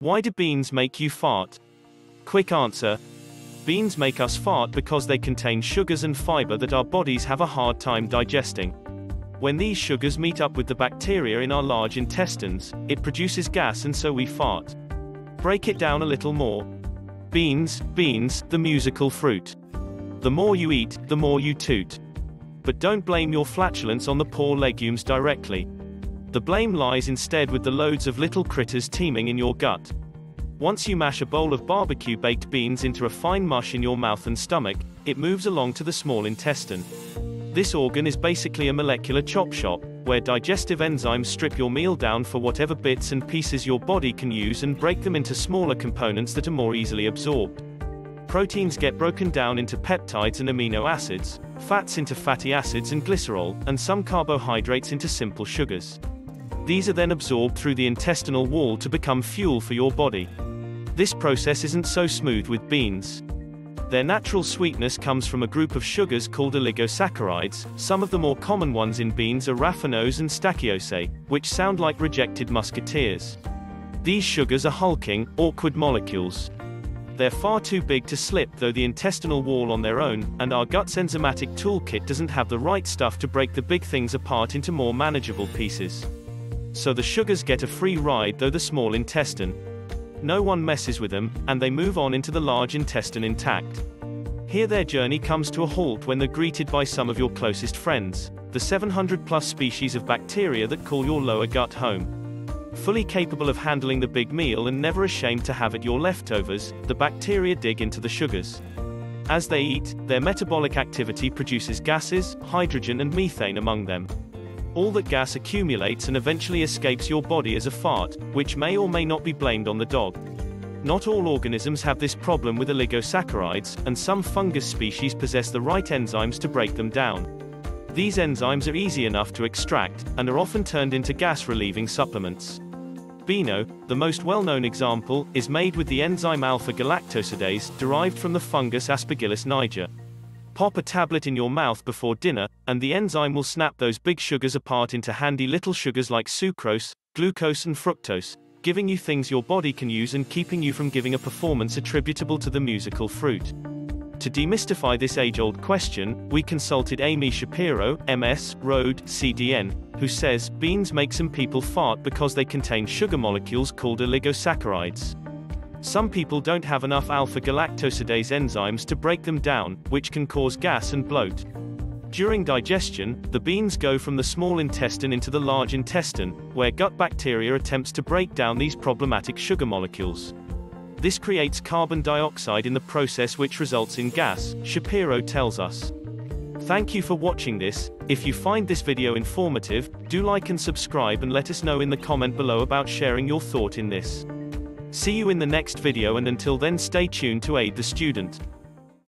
Why do beans make you fart? Quick answer. Beans make us fart because they contain sugars and fiber that our bodies have a hard time digesting. When these sugars meet up with the bacteria in our large intestines, it produces gas and so we fart. Break it down a little more. Beans, the musical fruit. The more you eat, the more you toot. But don't blame your flatulence on the poor legumes directly. The blame lies instead with the loads of little critters teeming in your gut. Once you mash a bowl of barbecue-baked beans into a fine mush in your mouth and stomach, it moves along to the small intestine. This organ is basically a molecular chop shop, where digestive enzymes strip your meal down for whatever bits and pieces your body can use and break them into smaller components that are more easily absorbed. Proteins get broken down into peptides and amino acids, fats into fatty acids and glycerol, and some carbohydrates into simple sugars. These are then absorbed through the intestinal wall to become fuel for your body. This process isn't so smooth with beans. Their natural sweetness comes from a group of sugars called oligosaccharides. Some of the more common ones in beans are raffinose and stachyose, which sound like rejected musketeers. These sugars are hulking, awkward molecules. They're far too big to slip through the intestinal wall on their own, and our gut's enzymatic toolkit doesn't have the right stuff to break the big things apart into more manageable pieces. So the sugars get a free ride through the small intestine. No one messes with them, and they move on into the large intestine intact. Here their journey comes to a halt when they're greeted by some of your closest friends, the 700+ species of bacteria that call your lower gut home. Fully capable of handling the big meal and never ashamed to have it your leftovers, the bacteria dig into the sugars. As they eat, their metabolic activity produces gases, hydrogen and methane among them. All that gas accumulates and eventually escapes your body as a fart, which may or may not be blamed on the dog. Not all organisms have this problem with oligosaccharides, and some fungus species possess the right enzymes to break them down. These enzymes are easy enough to extract, and are often turned into gas-relieving supplements. Beano, the most well-known example, is made with the enzyme alpha-galactosidase, derived from the fungus Aspergillus niger. Pop a tablet in your mouth before dinner, and the enzyme will snap those big sugars apart into handy little sugars like sucrose, glucose and fructose, giving you things your body can use and keeping you from giving a performance attributable to the musical fruit. To demystify this age-old question, we consulted Amy Shapiro, MS, Rhode, CDN, who says, beans make some people fart because they contain sugar molecules called oligosaccharides. Some people don't have enough alpha-galactosidase enzymes to break them down, which can cause gas and bloat. During digestion, the beans go from the small intestine into the large intestine, where gut bacteria attempts to break down these problematic sugar molecules. This creates carbon dioxide in the process, which results in gas, Shapiro tells us. Thank you for watching this. If you find this video informative, do like and subscribe and let us know in the comment below about sharing your thought in this. See you in the next video, and until then stay tuned to aid the student.